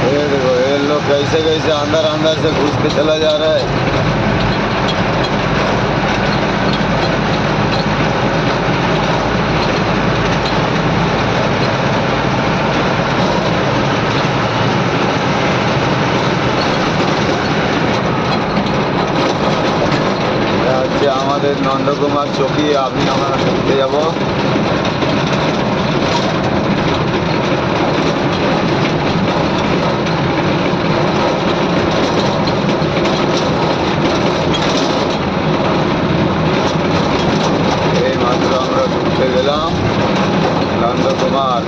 ये देखो ये लोग कैसे कैसे अंदर अंदर से घुस के चला जा रहा है। এটা হচ্ছে আমাদের নন্দকুমার চৌকি। আমি আমরা ঘুরতে যাবো। এই মাত্র আমরা ঘুরতে গেলাম নন্দকুমার।